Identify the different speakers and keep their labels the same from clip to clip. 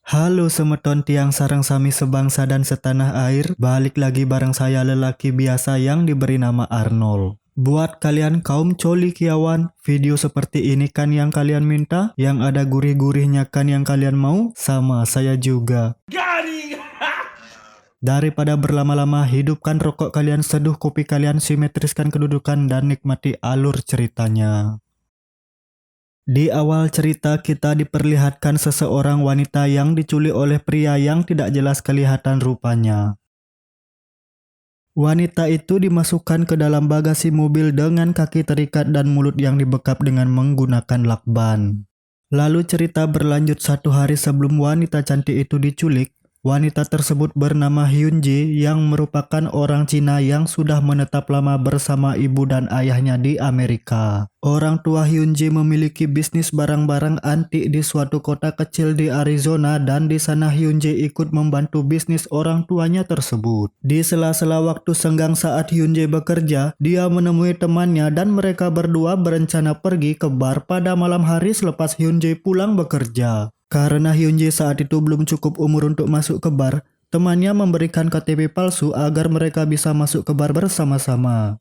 Speaker 1: Halo semeton tiang sareng sami sebangsa dan setanah air, balik lagi bareng saya lelaki biasa yang diberi nama Arnold. Buat kalian kaum colikiawan, video seperti ini kan yang kalian minta? Yang ada gurih-gurihnya kan yang kalian mau? Sama saya juga. Daripada berlama-lama, hidupkan rokok kalian, seduh kopi kalian, simetriskan kedudukan, dan nikmati alur ceritanya. Di awal cerita kita diperlihatkan seseorang wanita yang diculik oleh pria yang tidak jelas kelihatan rupanya. Wanita itu dimasukkan ke dalam bagasi mobil dengan kaki terikat dan mulut yang dibekap dengan menggunakan lakban. Lalu cerita berlanjut 1 hari sebelum wanita cantik itu diculik. Wanita tersebut bernama Hyunjae yang merupakan orang Cina yang sudah menetap lama bersama ibu dan ayahnya di Amerika. Orang tua Hyunjae memiliki bisnis barang-barang antik di suatu kota kecil di Arizona dan di sana Hyunjae ikut membantu bisnis orang tuanya tersebut. Di sela-sela waktu senggang saat Hyunjae bekerja, dia menemui temannya dan mereka berdua berencana pergi ke bar pada malam hari selepas Hyunjae pulang bekerja. Karena Hyunjae saat itu belum cukup umur untuk masuk ke bar, temannya memberikan KTP palsu agar mereka bisa masuk ke bar bersama-sama.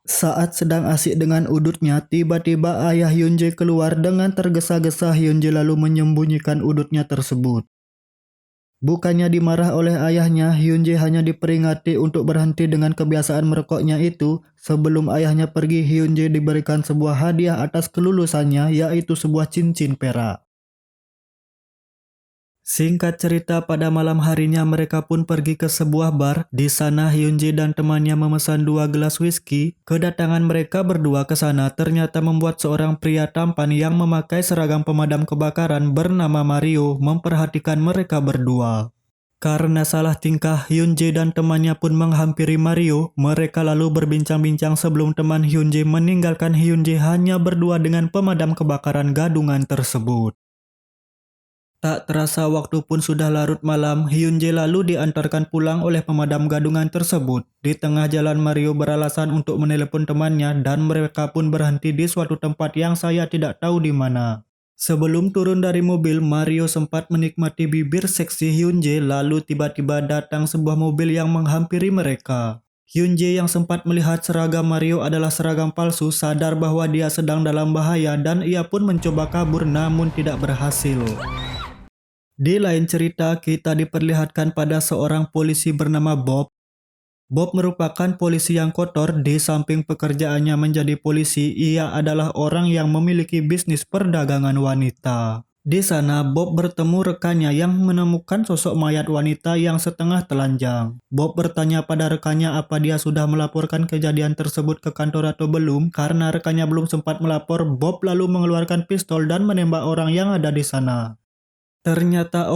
Speaker 1: Saat sedang asik dengan udutnya, tiba-tiba ayah Hyunjae keluar dengan tergesa-gesa. Hyunjae lalu menyembunyikan udutnya tersebut. Bukannya dimarah oleh ayahnya, Hyunjae hanya diperingati untuk berhenti dengan kebiasaan merokoknya itu. Sebelum ayahnya pergi, Hyunjae diberikan sebuah hadiah atas kelulusannya, yaitu sebuah cincin perak. Singkat cerita, pada malam harinya mereka pun pergi ke sebuah bar. Di sana Hyunjae dan temannya memesan 2 gelas whisky. Kedatangan mereka berdua ke sana ternyata membuat seorang pria tampan yang memakai seragam pemadam kebakaran bernama Mario memperhatikan mereka berdua. Karena salah tingkah, Hyunjae dan temannya pun menghampiri Mario. Mereka lalu berbincang-bincang sebelum teman Hyunjae meninggalkan Hyunjae hanya berdua dengan pemadam kebakaran gadungan tersebut. Tak terasa waktu pun sudah larut malam, Hyunjae lalu diantarkan pulang oleh pemadam gadungan tersebut. Di tengah jalan Mario beralasan untuk menelepon temannya dan mereka pun berhenti di suatu tempat yang saya tidak tahu di mana. Sebelum turun dari mobil, Mario sempat menikmati bibir seksi Hyunjae lalu tiba-tiba datang sebuah mobil yang menghampiri mereka. Hyunjae yang sempat melihat seragam Mario adalah seragam palsu sadar bahwa dia sedang dalam bahaya dan ia pun mencoba kabur namun tidak berhasil. Di lain cerita, kita diperlihatkan pada seorang polisi bernama Bob. Bob merupakan polisi yang kotor. Di samping pekerjaannya menjadi polisi, ia adalah orang yang memiliki bisnis perdagangan wanita. Di sana, Bob bertemu rekannya yang menemukan sosok mayat wanita yang setengah telanjang. Bob bertanya pada rekannya apa dia sudah melaporkan kejadian tersebut ke kantor atau belum. Karena rekannya belum sempat melapor, Bob lalu mengeluarkan pistol dan menembak orang yang ada di sana. Ternyata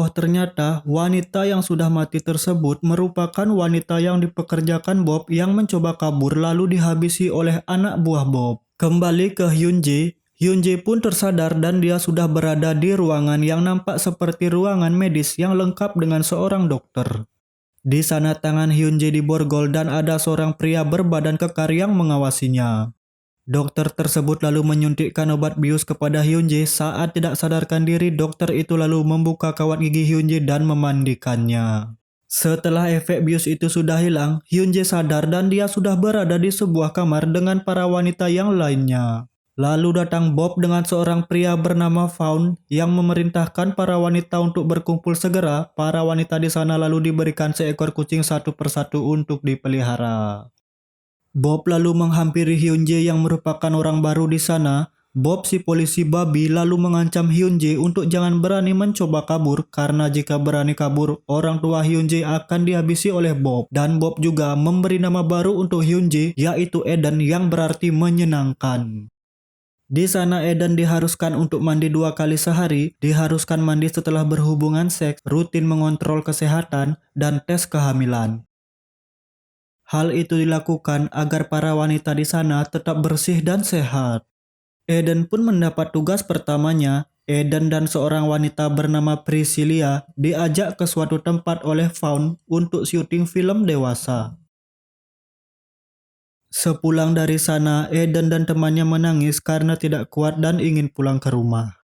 Speaker 1: wanita yang sudah mati tersebut merupakan wanita yang dipekerjakan Bob yang mencoba kabur lalu dihabisi oleh anak buah Bob. Kembali ke Hyunjae, Hyunjae pun tersadar dan dia sudah berada di ruangan yang nampak seperti ruangan medis yang lengkap dengan seorang dokter. Di sana tangan Hyunjae diborgol dan ada seorang pria berbadan kekar yang mengawasinya. Dokter tersebut lalu menyuntikkan obat bius kepada Hyunjae. Saat tidak sadarkan diri, dokter itu lalu membuka kawat gigi Hyunjae dan memandikannya. Setelah efek bius itu sudah hilang, Hyunjae sadar dan dia sudah berada di sebuah kamar dengan para wanita yang lainnya. Lalu datang Bob dengan seorang pria bernama Fawn yang memerintahkan para wanita untuk berkumpul segera. Para wanita di sana lalu diberikan seekor kucing satu persatu untuk dipelihara. Bob lalu menghampiri Hyunjae yang merupakan orang baru di sana. Bob si polisi babi lalu mengancam Hyunjae untuk jangan berani mencoba kabur karena jika berani kabur, orang tua Hyunjae akan dihabisi oleh Bob. Dan Bob juga memberi nama baru untuk Hyunjae yaitu Eden yang berarti menyenangkan. Di sana Eden diharuskan untuk mandi 2 kali sehari, diharuskan mandi setelah berhubungan seks, rutin mengontrol kesehatan, dan tes kehamilan. Hal itu dilakukan agar para wanita di sana tetap bersih dan sehat. Eden pun mendapat tugas pertamanya. Eden dan seorang wanita bernama Priscilla diajak ke suatu tempat oleh Fawn untuk syuting film dewasa. Sepulang dari sana, Eden dan temannya menangis karena tidak kuat dan ingin pulang ke rumah.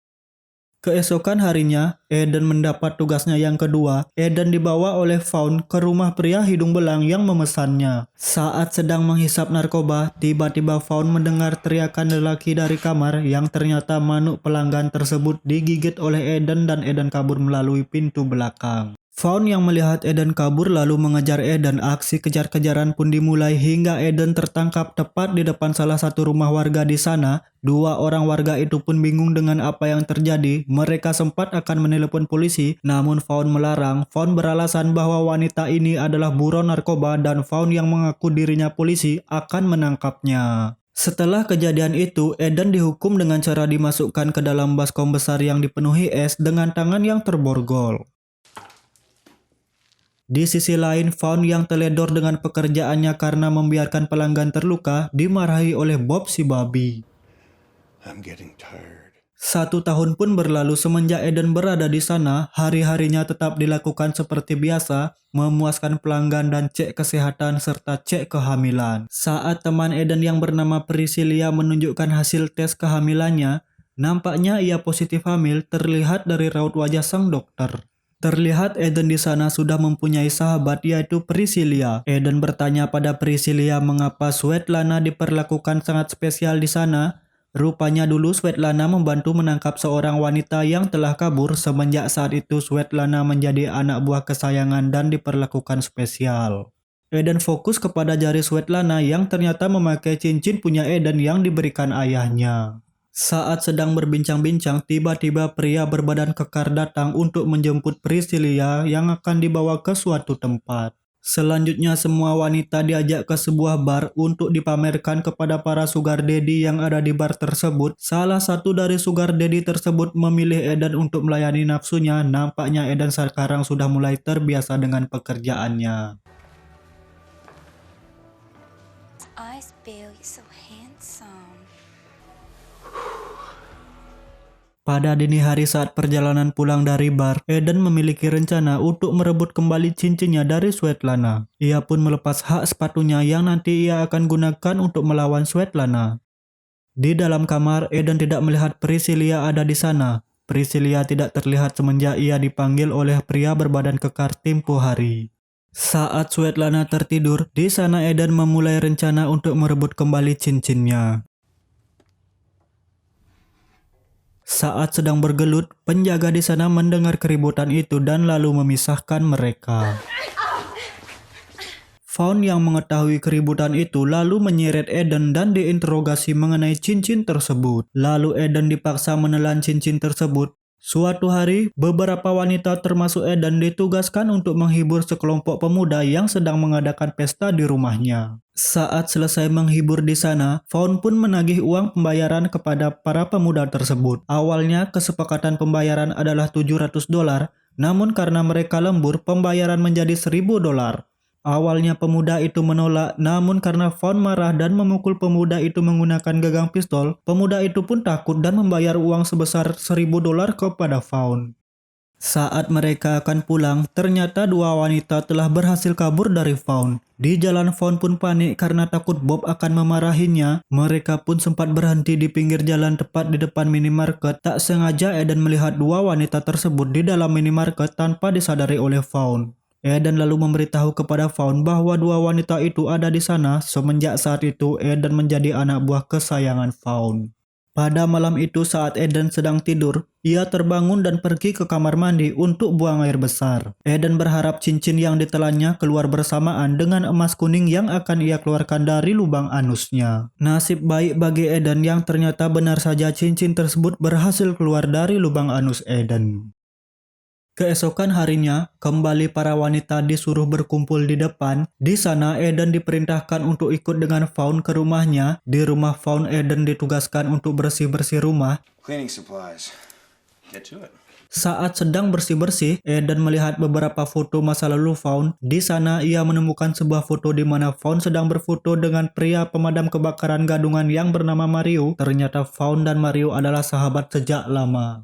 Speaker 1: Keesokan harinya, Eden mendapat tugasnya yang kedua. Eden dibawa oleh Fawn ke rumah pria hidung belang yang memesannya. Saat sedang menghisap narkoba, tiba-tiba Fawn mendengar teriakan lelaki dari kamar yang ternyata manuk pelanggan tersebut digigit oleh Eden dan Eden kabur melalui pintu belakang. Fawn yang melihat Eden kabur lalu mengejar Eden. Aksi kejar-kejaran pun dimulai hingga Eden tertangkap tepat di depan salah satu rumah warga di sana. Dua orang warga itu pun bingung dengan apa yang terjadi. Mereka sempat akan menelepon polisi, namun Fawn melarang. Fawn beralasan bahwa wanita ini adalah buron narkoba dan Fawn yang mengaku dirinya polisi akan menangkapnya. Setelah kejadian itu, Eden dihukum dengan cara dimasukkan ke dalam baskom besar yang dipenuhi es dengan tangan yang terborgol. Di sisi lain, Fawn yang teledor dengan pekerjaannya karena membiarkan pelanggan terluka dimarahi oleh Bob si babi. 1 tahun pun berlalu semenjak Eden berada di sana. Hari-harinya tetap dilakukan seperti biasa, memuaskan pelanggan dan cek kesehatan serta cek kehamilan. Saat teman Eden yang bernama Priscilla menunjukkan hasil tes kehamilannya, nampaknya ia positif hamil terlihat dari raut wajah sang dokter. Terlihat Eden di sana sudah mempunyai sahabat yaitu Priscilla. Eden bertanya pada Priscilla mengapa Svetlana diperlakukan sangat spesial di sana. Rupanya dulu Svetlana membantu menangkap seorang wanita yang telah kabur. Semenjak saat itu Svetlana menjadi anak buah kesayangan dan diperlakukan spesial. Eden fokus kepada jari Svetlana yang ternyata memakai cincin punya Eden yang diberikan ayahnya. Saat sedang berbincang-bincang, tiba-tiba pria berbadan kekar datang untuk menjemput Priscilla yang akan dibawa ke suatu tempat. Selanjutnya semua wanita diajak ke sebuah bar untuk dipamerkan kepada para sugar daddy yang ada di bar tersebut. Salah satu dari sugar daddy tersebut memilih Eden untuk melayani nafsunya. Nampaknya Eden sekarang sudah mulai terbiasa dengan pekerjaannya. Pada dini hari saat perjalanan pulang dari bar, Eden memiliki rencana untuk merebut kembali cincinnya dari Svetlana. Ia pun melepas hak sepatunya yang nanti ia akan gunakan untuk melawan Svetlana. Di dalam kamar, Eden tidak melihat Priscilla ada di sana. Priscilla tidak terlihat semenjak ia dipanggil oleh pria berbadan kekar tempo hari. Saat Svetlana tertidur, di sana Eden memulai rencana untuk merebut kembali cincinnya. Saat sedang bergelut, penjaga di sana mendengar keributan itu dan lalu memisahkan mereka. Fawn yang mengetahui keributan itu lalu menyeret Eden dan diinterogasi mengenai cincin tersebut. Lalu Eden dipaksa menelan cincin tersebut. Suatu hari, beberapa wanita termasuk Eden ditugaskan untuk menghibur sekelompok pemuda yang sedang mengadakan pesta di rumahnya. Saat selesai menghibur di sana, Fawn pun menagih uang pembayaran kepada para pemuda tersebut. Awalnya kesepakatan pembayaran adalah $700, namun karena mereka lembur, pembayaran menjadi $1.000. Awalnya pemuda itu menolak, namun karena Fawn marah dan memukul pemuda itu menggunakan gagang pistol, pemuda itu pun takut dan membayar uang sebesar $1.000 kepada Fawn. Saat mereka akan pulang, ternyata dua wanita telah berhasil kabur dari Fawn. Di jalan Fawn pun panik karena takut Bob akan memarahinya. Mereka pun sempat berhenti di pinggir jalan tepat di depan minimarket. Tak sengaja Eden melihat dua wanita tersebut di dalam minimarket tanpa disadari oleh Fawn. Eden lalu memberitahu kepada Fawn bahwa dua wanita itu ada di sana. Semenjak saat itu, Eden menjadi anak buah kesayangan Fawn. Pada malam itu saat Eden sedang tidur, ia terbangun dan pergi ke kamar mandi untuk buang air besar. Eden berharap cincin yang ditelannya keluar bersamaan dengan emas kuning yang akan ia keluarkan dari lubang anusnya. Nasib baik bagi Eden yang ternyata benar saja cincin tersebut berhasil keluar dari lubang anus Eden. Keesokan harinya, kembali para wanita disuruh berkumpul di depan. Di sana, Eden diperintahkan untuk ikut dengan Fawn ke rumahnya. Di rumah Fawn, Eden ditugaskan untuk bersih-bersih rumah.
Speaker 2: Cleaning supplies. Get to it.
Speaker 1: Saat sedang bersih-bersih, Eden melihat beberapa foto masa lalu Fawn. Di sana, ia menemukan sebuah foto di mana Fawn sedang berfoto dengan pria pemadam kebakaran gadungan yang bernama Mario. Ternyata Fawn dan Mario adalah sahabat sejak lama.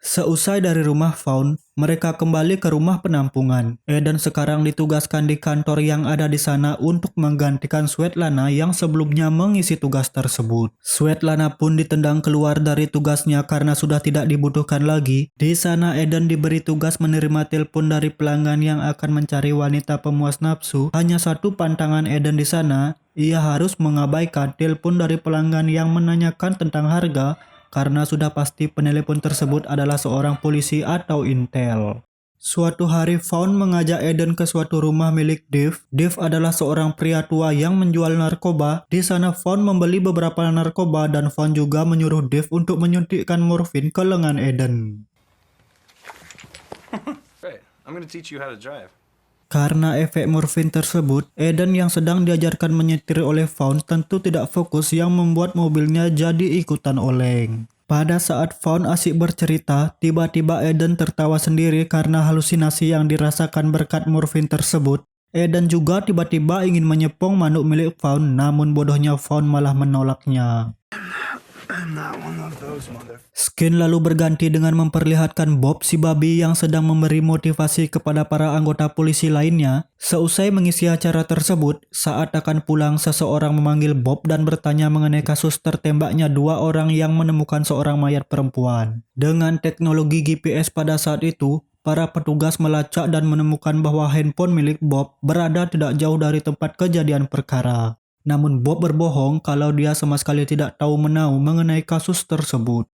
Speaker 1: Seusai dari rumah Fawn, mereka kembali ke rumah penampungan. Eden sekarang ditugaskan di kantor yang ada di sana untuk menggantikan Svetlana yang sebelumnya mengisi tugas tersebut. Svetlana pun ditendang keluar dari tugasnya karena sudah tidak dibutuhkan lagi. Di sana Eden diberi tugas menerima telepon dari pelanggan yang akan mencari wanita pemuas nafsu. Hanya satu pantangan Eden di sana, ia harus mengabaikan telepon dari pelanggan yang menanyakan tentang harga karena sudah pasti penelepon tersebut adalah seorang polisi atau intel. Suatu hari Fawn mengajak Eden ke suatu rumah milik Dave. Dave adalah seorang pria tua yang menjual narkoba. Di sana Fawn membeli beberapa narkoba dan Fawn juga menyuruh Dave untuk menyuntikkan morfin ke lengan Eden.
Speaker 2: Right. I'm gonna teach you how to drive.
Speaker 1: Karena efek morfin tersebut, Eden yang sedang diajarkan menyetir oleh Fawn tentu tidak fokus yang membuat mobilnya jadi ikutan oleng. Pada saat Fawn asik bercerita, tiba-tiba Eden tertawa sendiri karena halusinasi yang dirasakan berkat morfin tersebut. Eden juga tiba-tiba ingin menyepong manuk milik Fawn, namun bodohnya Fawn malah menolaknya.
Speaker 2: I'm not one of those
Speaker 1: Skin lalu berganti dengan memperlihatkan Bob si babi yang sedang memberi motivasi kepada para anggota polisi lainnya. Seusai mengisi acara tersebut, saat akan pulang seseorang memanggil Bob dan bertanya mengenai kasus tertembaknya 2 orang yang menemukan seorang mayat perempuan. Dengan teknologi GPS pada saat itu, para petugas melacak dan menemukan bahwa handphone milik Bob berada tidak jauh dari tempat kejadian perkara. Namun Bob berbohong kalau dia sama sekali tidak tahu menahu mengenai kasus tersebut.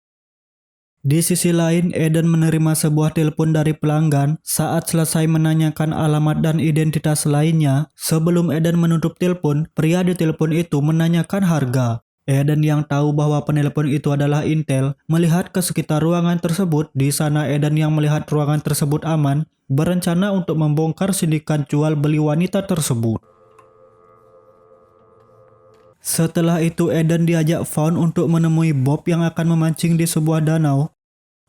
Speaker 1: Di sisi lain, Eden menerima sebuah telepon dari pelanggan. Saat selesai menanyakan alamat dan identitas lainnya, sebelum Eden menutup telepon, pria di telepon itu menanyakan harga. Eden yang tahu bahwa penelepon itu adalah intel, melihat ke sekitar ruangan tersebut. Di sana Eden yang melihat ruangan tersebut aman, berencana untuk membongkar sindikat jual beli wanita tersebut. Setelah itu Eden diajak Fawn untuk menemui Bob yang akan memancing di sebuah danau.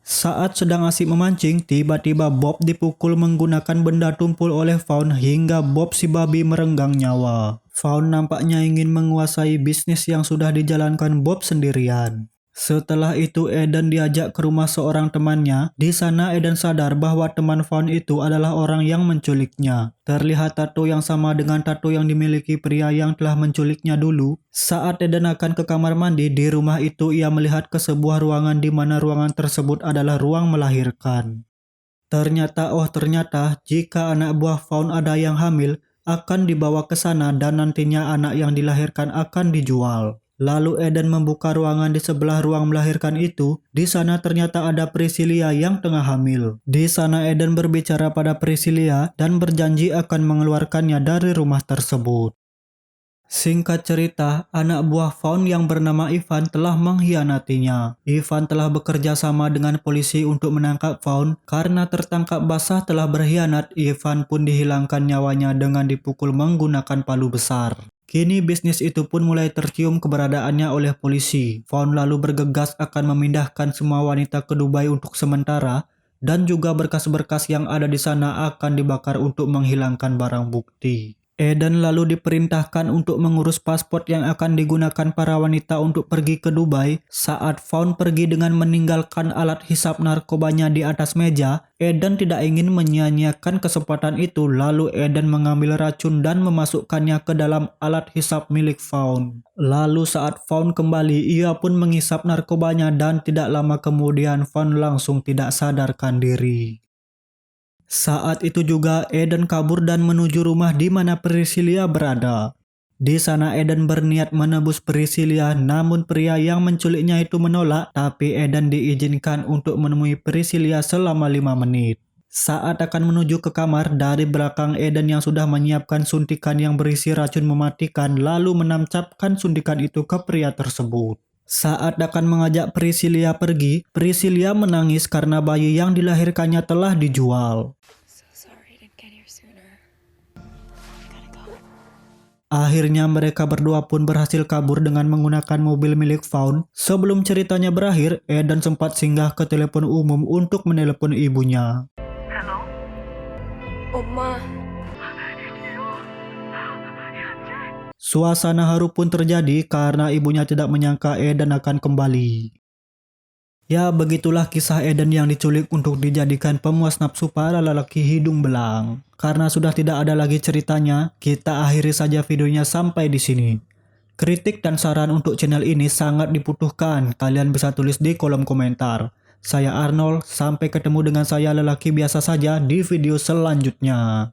Speaker 1: Saat sedang asik memancing, tiba-tiba Bob dipukul menggunakan benda tumpul oleh Fawn hingga Bob si babi merenggang nyawa. Fawn nampaknya ingin menguasai bisnis yang sudah dijalankan Bob sendirian. Setelah itu Eden diajak ke rumah seorang temannya. Di sana Eden sadar bahwa teman Fawn itu adalah orang yang menculiknya. Terlihat tato yang sama dengan tato yang dimiliki pria yang telah menculiknya dulu. Saat Eden akan ke kamar mandi di rumah itu, ia melihat ke sebuah ruangan di mana ruangan tersebut adalah ruang melahirkan. Ternyata jika anak buah Fawn ada yang hamil, akan dibawa ke sana dan nantinya anak yang dilahirkan akan dijual. Lalu Eden membuka ruangan di sebelah ruang melahirkan itu. Di sana ternyata ada Priscilla yang tengah hamil. Di sana Eden berbicara pada Priscilla dan berjanji akan mengeluarkannya dari rumah tersebut. Singkat cerita, anak buah Fawn yang bernama Ivan telah mengkhianatinya. Ivan telah bekerja sama dengan polisi untuk menangkap Fawn. Karena tertangkap basah telah berkhianat, Ivan pun dihilangkan nyawanya dengan dipukul menggunakan palu besar. Kini bisnis itu pun mulai tercium keberadaannya oleh polisi. Fawn lalu bergegas akan memindahkan semua wanita ke Dubai untuk sementara, dan juga berkas-berkas yang ada di sana akan dibakar untuk menghilangkan barang bukti. Eden lalu diperintahkan untuk mengurus paspor yang akan digunakan para wanita untuk pergi ke Dubai. Saat Fawn pergi dengan meninggalkan alat hisap narkobanya di atas meja, Eden tidak ingin menyia-nyiakan kesempatan itu. Lalu Eden mengambil racun dan memasukkannya ke dalam alat hisap milik Fawn. Lalu saat Fawn kembali, ia pun menghisap narkobanya dan tidak lama kemudian Fawn langsung tidak sadarkan diri. Saat itu juga Eden kabur dan menuju rumah di mana Priscilla berada. Di sana Eden berniat menebus Priscilla, namun pria yang menculiknya itu menolak, tapi Eden diizinkan untuk menemui Priscilla selama 5 menit. Saat akan menuju ke kamar, dari belakang Eden yang sudah menyiapkan suntikan yang berisi racun mematikan, lalu menancapkan suntikan itu ke pria tersebut. Saat akan mengajak Priscilla pergi, Priscilla menangis karena bayi yang dilahirkannya telah dijual. Akhirnya mereka berdua pun berhasil kabur dengan menggunakan mobil milik Fawn. Sebelum ceritanya berakhir, Eden sempat singgah ke telepon umum untuk menelepon ibunya.
Speaker 3: Halo? Oma.
Speaker 1: Suasana haru pun terjadi karena ibunya tidak menyangka Eden akan kembali. Ya begitulah kisah Eden yang diculik untuk dijadikan pemuas nafsu para lelaki hidung belang. Karena sudah tidak ada lagi ceritanya, kita akhiri saja videonya sampai di sini. Kritik dan saran untuk channel ini sangat dibutuhkan, kalian bisa tulis di kolom komentar. Saya Arnold, sampai ketemu dengan saya lelaki biasa saja di video selanjutnya.